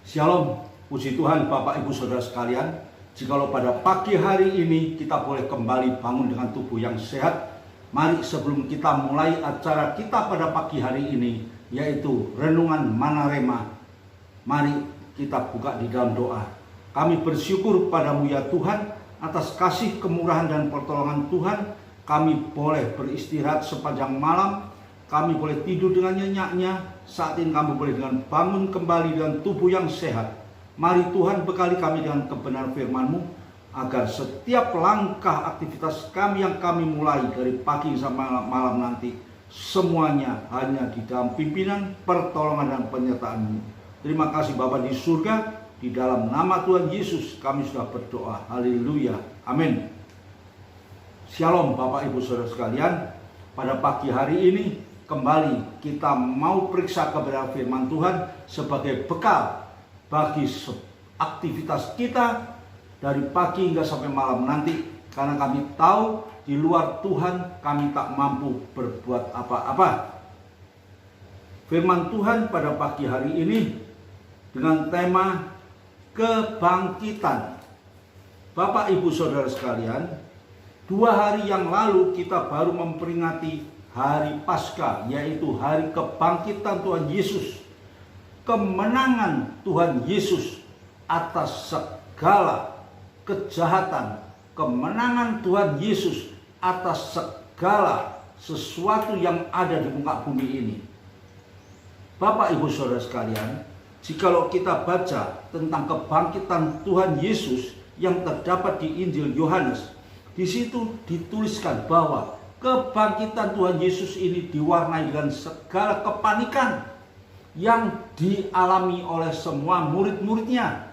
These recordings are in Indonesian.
Shalom, puji Tuhan Bapak Ibu Saudara sekalian. Jikalau pada pagi hari ini kita boleh kembali bangun dengan tubuh yang sehat, mari sebelum kita mulai acara kita pada pagi hari ini, yaitu Renungan Manarema, mari kita buka di dalam doa. Kami bersyukur padamu ya Tuhan, atas kasih kemurahan dan pertolongan Tuhan, kami boleh beristirahat sepanjang malam, kami boleh tidur dengan nyenyaknya. Saat ini kami boleh dengan bangun kembali dengan tubuh yang sehat. Mari Tuhan bekali kami dengan kebenaran firman-Mu, agar setiap langkah aktivitas kami yang kami mulai dari pagi sampai malam nanti, semuanya hanya di dalam pimpinan, pertolongan dan penyertaan-Mu. Terima kasih Bapa di surga, di dalam nama Tuhan Yesus kami sudah berdoa. Haleluya, amin. Shalom Bapak Ibu Saudara sekalian. Pada pagi hari ini kembali kita mau periksa kebenaran firman Tuhan sebagai bekal bagi aktivitas kita dari pagi hingga sampai malam nanti. Karena kami tahu di luar Tuhan kami tak mampu berbuat apa-apa. Firman Tuhan pada pagi hari ini dengan tema kebangkitan. Bapak Ibu Saudara sekalian, 2 hari yang lalu kita baru memperingati hari Paskah, yaitu hari kebangkitan Tuhan Yesus. Kemenangan Tuhan Yesus atas segala kejahatan. Kemenangan Tuhan Yesus atas segala sesuatu yang ada di muka bumi ini. Bapak Ibu Saudara sekalian, jikalau kita baca tentang kebangkitan Tuhan Yesus yang terdapat di Injil Yohanes, di situ dituliskan bahwa kebangkitan Tuhan Yesus ini diwarnai dengan segala kepanikan yang dialami oleh semua murid-muridnya.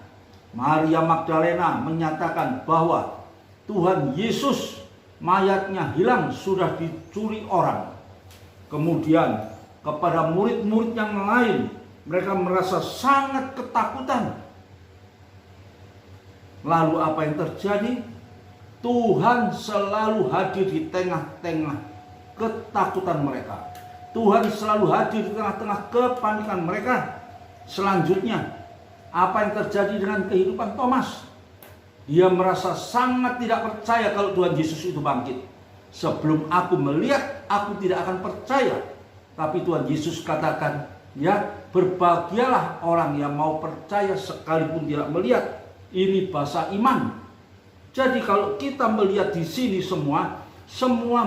Maria Magdalena menyatakan bahwa Tuhan Yesus mayatnya hilang, sudah dicuri orang. Kemudian kepada murid-murid yang lain, mereka merasa sangat ketakutan. Lalu apa yang terjadi? Tuhan selalu hadir di tengah-tengah ketakutan mereka. Tuhan selalu hadir di tengah-tengah kepanikan mereka. Selanjutnya, apa yang terjadi dengan kehidupan Thomas? Dia merasa sangat tidak percaya kalau Tuhan Yesus itu bangkit. Sebelum aku melihat, aku tidak akan percaya. Tapi Tuhan Yesus katakan, ya, berbahagialah orang yang mau percaya sekalipun tidak melihat. Ini bahasa iman. Jadi kalau kita melihat di sini semua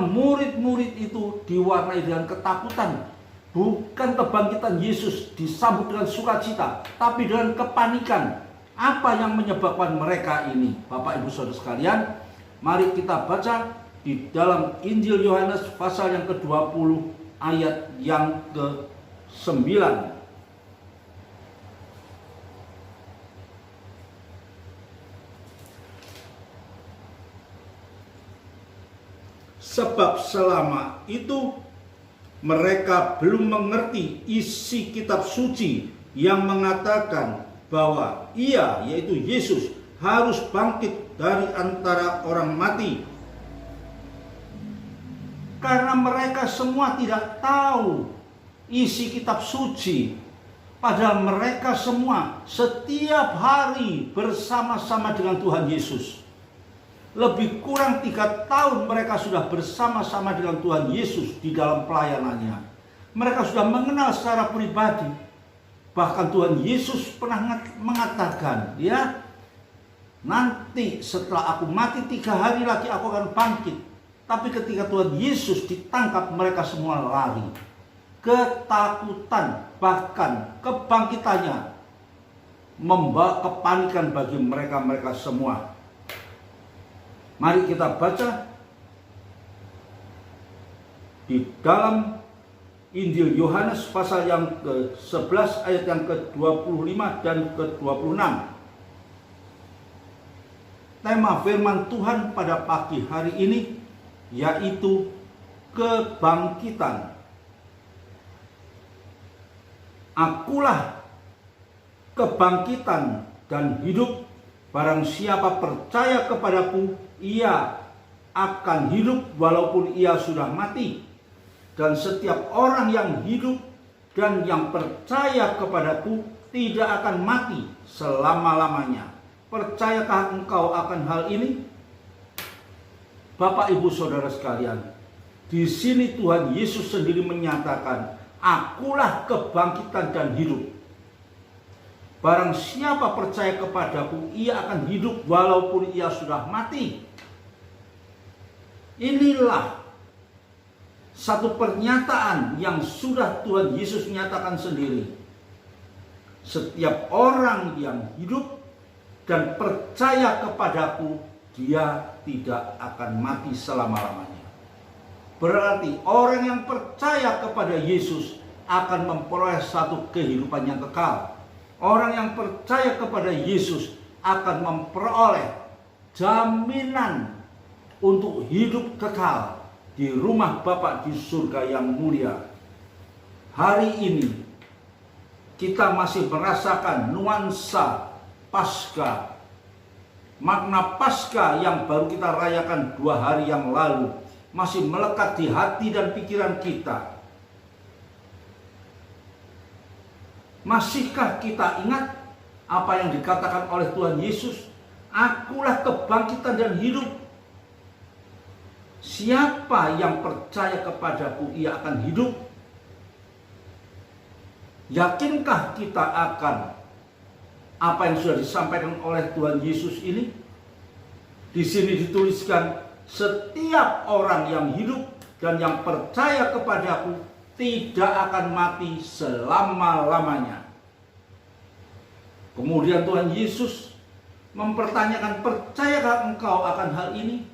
murid-murid itu diwarnai dengan ketakutan. Bukan kebangkitan Yesus disambut dengan sukacita, tapi dengan kepanikan. Apa yang menyebabkan mereka ini? Bapak Ibu Saudara sekalian, mari kita baca di dalam Injil Yohanes pasal yang ke-20 ayat yang ke-9. Sebab selama itu mereka belum mengerti isi kitab suci yang mengatakan bahwa Ia, yaitu Yesus, harus bangkit dari antara orang mati. Karena mereka semua tidak tahu isi kitab suci, padahal mereka semua setiap hari bersama-sama dengan Tuhan Yesus. Lebih kurang 3 tahun mereka sudah bersama-sama dengan Tuhan Yesus di dalam pelayanannya. Mereka sudah mengenal secara pribadi. Bahkan Tuhan Yesus pernah mengatakan, ya, nanti setelah aku mati 3 hari lagi aku akan bangkit. Tapi ketika Tuhan Yesus ditangkap, mereka semua lari. Ketakutan, bahkan kebangkitannya membawa kepanikan bagi mereka semua. Mari kita baca di dalam Injil Yohanes pasal yang ke-11 ayat yang ke-25 dan ke-26. Tema firman Tuhan pada pagi hari ini yaitu kebangkitan. Akulah kebangkitan dan hidup. Barang siapa percaya kepadaku, ia akan hidup walaupun ia sudah mati. Dan setiap orang yang hidup dan yang percaya kepadaku tidak akan mati selama-lamanya. Percayakah engkau akan hal ini? Bapak, Ibu, Saudara sekalian, di sini Tuhan Yesus sendiri menyatakan, akulah kebangkitan dan hidup. Barang siapa percaya kepadaku, ia akan hidup walaupun ia sudah mati. Inilah satu pernyataan yang sudah Tuhan Yesus nyatakan sendiri. Setiap orang yang hidup dan percaya kepadaku, dia tidak akan mati selama-lamanya. Berarti orang yang percaya kepada Yesus akan memperoleh satu kehidupan yang kekal. Orang yang percaya kepada Yesus akan memperoleh jaminan untuk hidup kekal di rumah Bapa di surga yang mulia. Hari ini kita masih merasakan nuansa Paskah, makna Paskah yang baru kita rayakan 2 hari yang lalu masih melekat di hati dan pikiran kita. Masihkah kita ingat apa yang dikatakan oleh Tuhan Yesus? Akulah kebangkitan dan hidup. Siapa yang percaya kepadaku, ia akan hidup. Yakinkah kita akan apa yang sudah disampaikan oleh Tuhan Yesus ini? Di sini dituliskan, setiap orang yang hidup dan yang percaya kepadaku tidak akan mati selama-lamanya. Kemudian Tuhan Yesus mempertanyakan, percayakah engkau akan hal ini?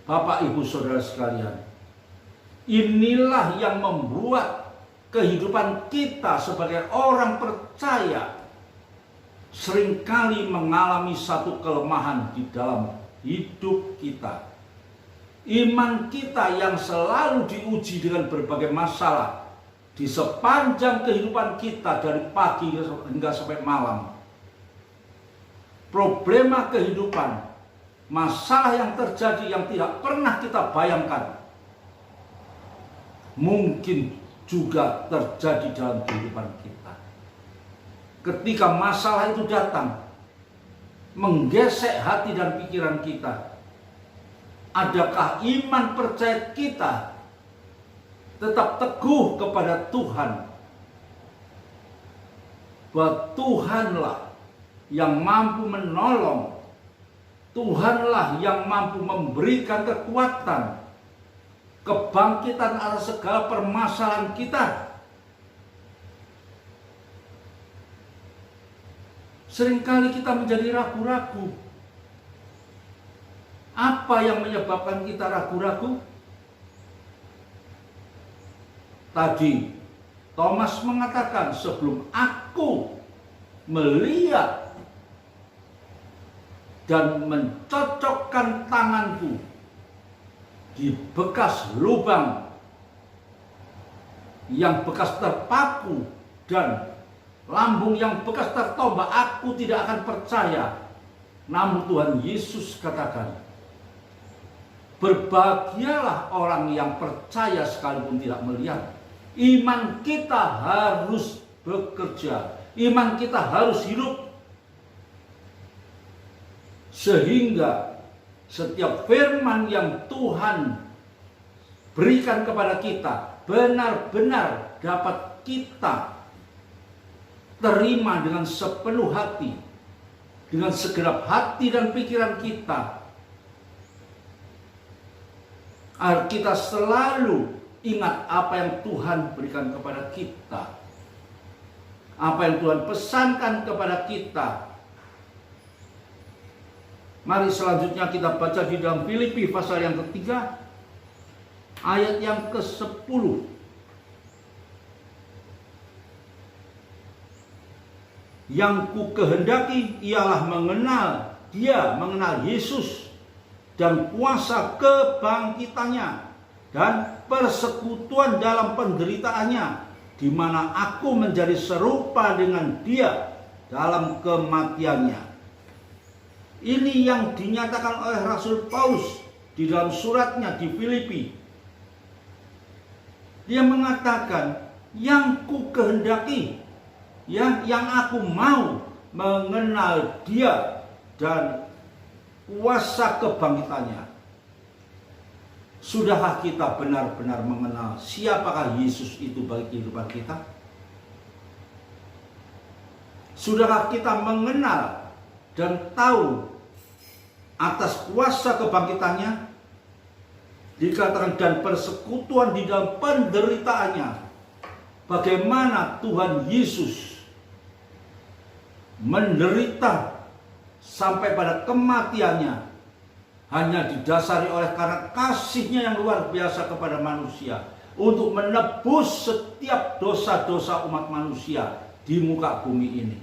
Bapak, Ibu, Saudara sekalian, inilah yang membuat kehidupan kita sebagai orang percaya seringkali mengalami satu kelemahan di dalam hidup kita. Iman kita yang selalu diuji dengan berbagai masalah di sepanjang kehidupan kita dari pagi hingga sampai malam. Problema kehidupan, masalah yang terjadi yang tidak pernah kita bayangkan, mungkin juga terjadi dalam kehidupan kita. Ketika masalah itu datang, menggesek hati dan pikiran kita, adakah iman percaya kita tetap teguh kepada Tuhan? Bahwa Tuhanlah yang mampu menolong, Tuhanlah yang mampu memberikan kekuatan, kebangkitan atas segala permasalahan kita. Seringkali kita menjadi ragu-ragu. Apa yang menyebabkan kita ragu-ragu? Tadi Thomas mengatakan, sebelum aku melihat dan mencocokkan tanganku di bekas lubang yang bekas terpaku dan lambung yang bekas tertombak, aku tidak akan percaya. Namun Tuhan Yesus katakan, berbahagialah orang yang percaya sekalipun tidak melihat. Iman kita harus bekerja, iman kita harus hidup, sehingga setiap firman yang Tuhan berikan kepada kita benar-benar dapat kita terima dengan sepenuh hati, dengan segenap hati dan pikiran kita, agar kita selalu ingat apa yang Tuhan berikan kepada kita, apa yang Tuhan pesankan kepada kita. Mari selanjutnya kita baca di dalam Filipi pasal yang ketiga, ayat yang ke-10. Yang ku kehendaki ialah mengenal Yesus dan kuasa kebangkitannya dan persekutuan dalam penderitaannya, di mana aku menjadi serupa dengan Dia dalam kematiannya. Ini yang dinyatakan oleh Rasul Paulus di dalam suratnya di Filipi. Dia mengatakan, yang ku kehendaki, yang aku mau mengenal Dia dan kuasa kebangkitannya. Sudahkah kita benar-benar mengenal siapakah Yesus itu bagi kehidupan kita? Sudahkah kita mengenal dan tahu atas kuasa kebangkitannya? Dikatakan dan persekutuan di dalam penderitaannya. Bagaimana Tuhan Yesus menderita sampai pada kematiannya hanya didasari oleh karena kasih-Nya yang luar biasa kepada manusia untuk menebus setiap dosa-dosa umat manusia di muka bumi ini.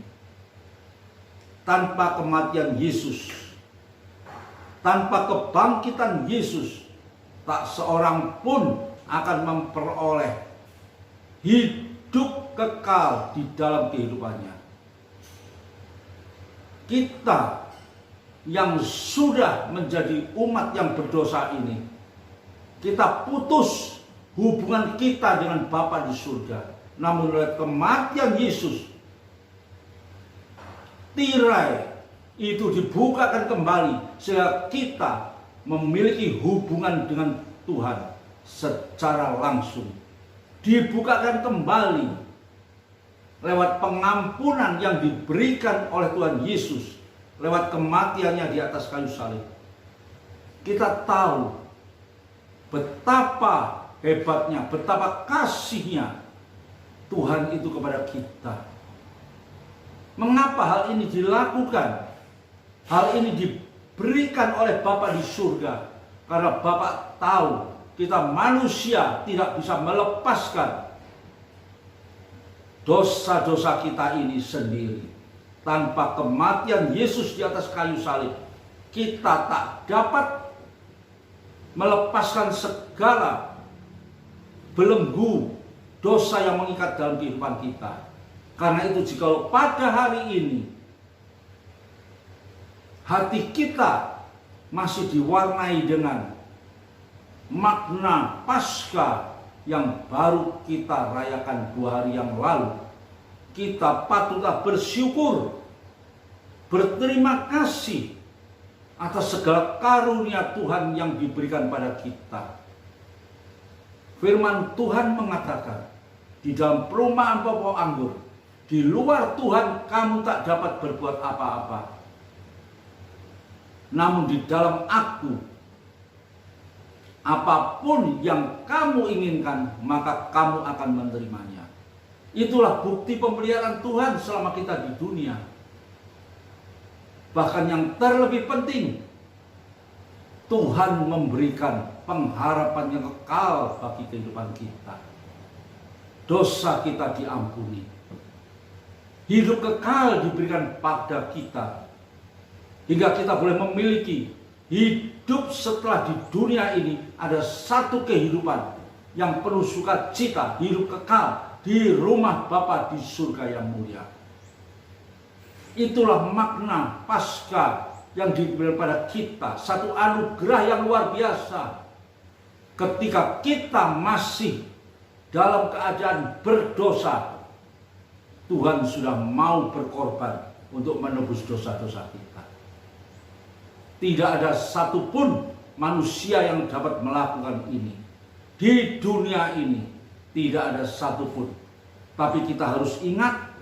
Tanpa kematian Yesus, tanpa kebangkitan Yesus, tak seorang pun akan memperoleh hidup kekal di dalam kehidupannya. Kita yang sudah menjadi umat yang berdosa ini, kita putus hubungan kita dengan Bapa di surga. Namun oleh kematian Yesus, tirai itu dibukakan kembali sehingga kita memiliki hubungan dengan Tuhan secara langsung. Dibukakan kembali lewat pengampunan yang diberikan oleh Tuhan Yesus lewat kematiannya di atas kayu salib. Kita tahu betapa hebatnya, betapa kasihnya Tuhan itu kepada kita. Mengapa hal ini dilakukan? Hal ini diberikan oleh Bapa di surga karena Bapa tahu kita manusia tidak bisa melepaskan dosa-dosa kita ini sendiri. Tanpa kematian Yesus di atas kayu salib, kita tak dapat melepaskan segala belenggu dosa yang mengikat dalam kehidupan kita. Karena itu jika pada hari ini hati kita masih diwarnai dengan makna Paskah yang baru kita rayakan 2 hari yang lalu, kita patutlah bersyukur, berterima kasih atas segala karunia Tuhan yang diberikan pada kita. Firman Tuhan mengatakan di dalam perumpamaan pokok anggur, di luar Tuhan kamu tak dapat berbuat apa-apa. Namun di dalam Aku, apapun yang kamu inginkan, maka kamu akan menerimanya. Itulah bukti pemeliharaan Tuhan selama kita di dunia. Bahkan yang terlebih penting, Tuhan memberikan pengharapan yang kekal bagi kehidupan kita. Dosa kita diampuni. Hidup kekal diberikan pada kita. Hingga kita boleh memiliki hidup setelah di dunia ini ada satu kehidupan yang penuh sukacita, hidup kekal di rumah Bapa di surga yang mulia. Itulah makna Paskah yang diberikan pada kita, satu anugerah yang luar biasa. Ketika kita masih dalam keadaan berdosa, Tuhan sudah mau berkorban untuk menebus dosa-dosa kita. Tidak ada satupun manusia yang dapat melakukan ini. Di dunia ini tidak ada satupun. Tapi kita harus ingat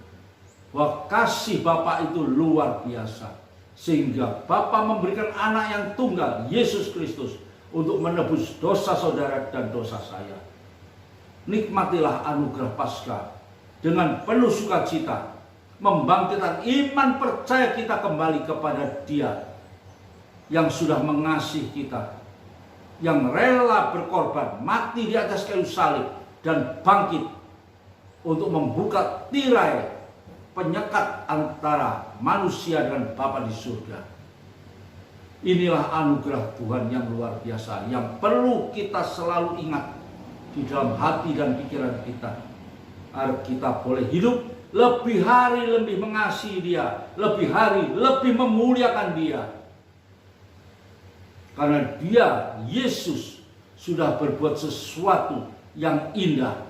bahwa kasih Bapa itu luar biasa. Sehingga Bapa memberikan anak yang tunggal, Yesus Kristus, untuk menebus dosa saudara dan dosa saya. Nikmatilah anugerah Paskah dengan penuh sukacita, membangkitkan iman percaya kita kembali kepada Dia yang sudah mengasihi kita, yang rela berkorban, mati di atas kayu salib, dan bangkit untuk membuka tirai penyekat antara manusia dengan Bapa di surga. Inilah anugerah Tuhan yang luar biasa, yang perlu kita selalu ingat di dalam hati dan pikiran kita, agar kita boleh hidup lebih hari lebih mengasihi Dia, lebih hari lebih memuliakan Dia. Karena Dia, Yesus, sudah berbuat sesuatu yang indah.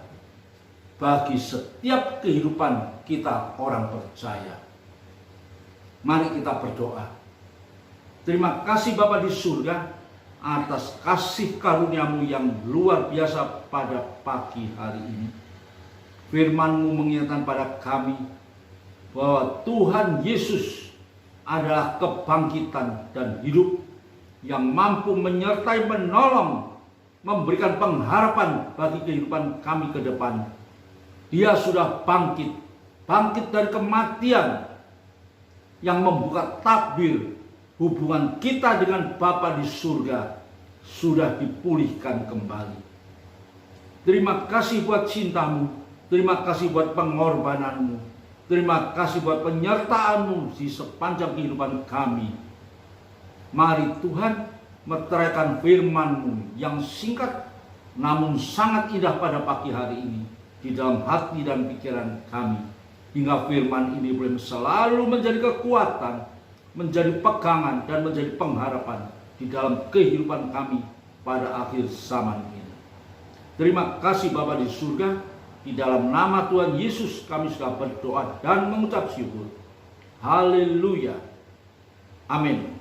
bagi setiap kehidupan kita orang percaya. Mari kita berdoa. Terima kasih Bapa di surga atas kasih karunia-Mu yang luar biasa pada pagi hari ini. Firman-Mu mengingatkan pada kami bahwa Tuhan Yesus adalah kebangkitan dan hidup yang mampu menyertai, menolong, memberikan pengharapan bagi kehidupan kami ke depan. Dia sudah bangkit dari kematian, yang membuka tabir hubungan kita dengan Bapa di surga sudah dipulihkan kembali. Terima kasih buat cinta-Mu, terima kasih buat pengorbanan-Mu, terima kasih buat penyertaan-Mu di sepanjang kehidupan kami. Mari Tuhan meteraikan firman-Mu yang singkat namun sangat indah pada pagi hari ini di dalam hati dan pikiran kami, hingga firman ini boleh selalu menjadi kekuatan, menjadi pegangan, dan menjadi pengharapan di dalam kehidupan kami pada akhir zaman ini. Terima kasih Bapa di surga, di dalam nama Tuhan Yesus kami sudah berdoa dan mengucap syukur. Haleluya. Amin.